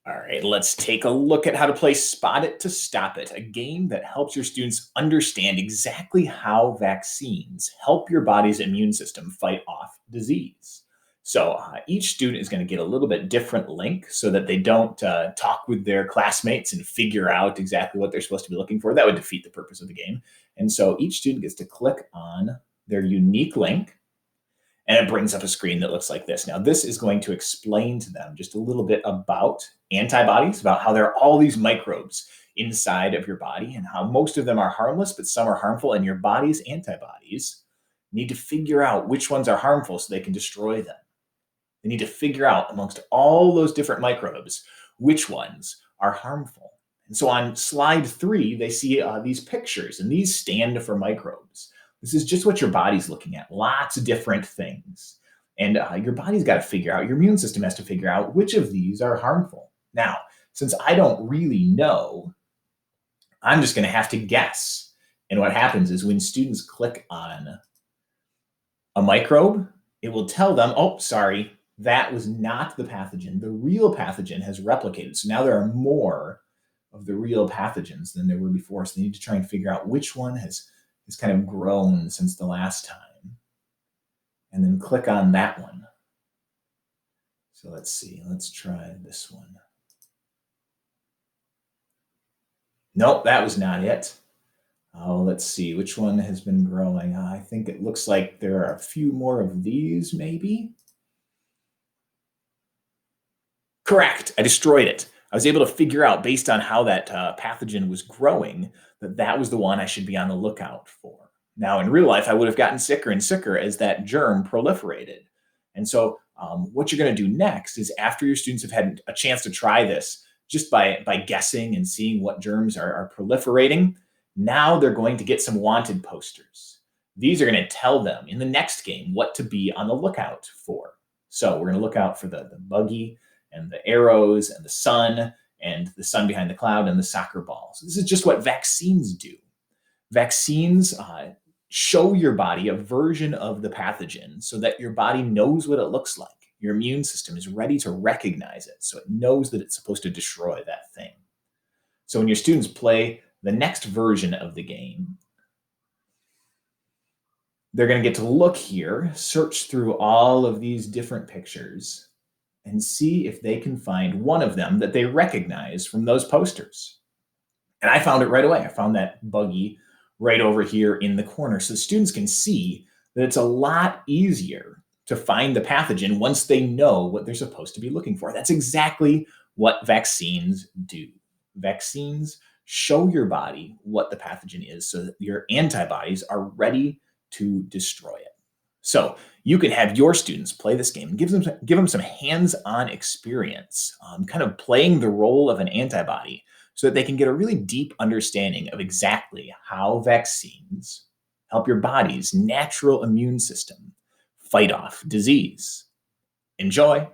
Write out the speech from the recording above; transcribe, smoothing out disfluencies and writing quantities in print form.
All right, let's take a look at how to play Spot It to Stop It, a game that helps your students understand exactly how vaccines help your body's immune system fight off disease. So each student is going to get a little bit different link so that they don't talk with their classmates and figure out exactly what they're supposed to be looking for. That would defeat the purpose of the game. And so each student gets to click on their unique link and it brings up a screen that looks like this. Now, this is going to explain to them just a little bit about antibodies, about how there are all these microbes inside of your body and how most of them are harmless, but some are harmful, and your body's antibodies need to figure out which ones are harmful so they can destroy them. They need to figure out amongst all those different microbes which ones are harmful. And so on slide 3, they see these pictures, and these stand for microbes. This is just what your body's looking at, lots of different things. And your body's got to figure out, your immune system has to figure out which of these are harmful. Now, since I don't really know, I'm just going to have to guess. And what happens is when students click on a microbe, it will tell them, oh, sorry, that was not the pathogen. The real pathogen has replicated. So now there are more of the real pathogens than there were before. So they need to try and figure out which one has kind of grown since the last time, and then click on that one. So let's see, let's try this one. Nope, that was not it. Oh, let's see, which one has been growing? I think it looks like there are a few more of these, maybe. Correct, I destroyed it. I was able to figure out, based on how that pathogen was growing, that was the one I should be on the lookout for. Now, in real life, I would have gotten sicker and sicker as that germ proliferated. And so what you're going to do next is, after your students have had a chance to try this, just by guessing and seeing what germs are proliferating, now they're going to get some wanted posters. These are going to tell them in the next game what to be on the lookout for. So we're going to look out for the buggy, and the arrows, and the sun behind the cloud, and the soccer ball. So this is just what vaccines do. Vaccines show your body a version of the pathogen so that your body knows what it looks like. Your immune system is ready to recognize it, so it knows that it's supposed to destroy that thing. So when your students play the next version of the game, they're going to get to look here, search through all of these different pictures, and see if they can find one of them that they recognize from those posters. And I found it right away. I found that buggy right over here in the corner. So students can see that it's a lot easier to find the pathogen once they know what they're supposed to be looking for. That's exactly what vaccines do. Vaccines show your body what the pathogen is so that your antibodies are ready to destroy it. So you can have your students play this game and give them some hands-on experience, kind of playing the role of an antibody, so that they can get a really deep understanding of exactly how vaccines help your body's natural immune system fight off disease. Enjoy.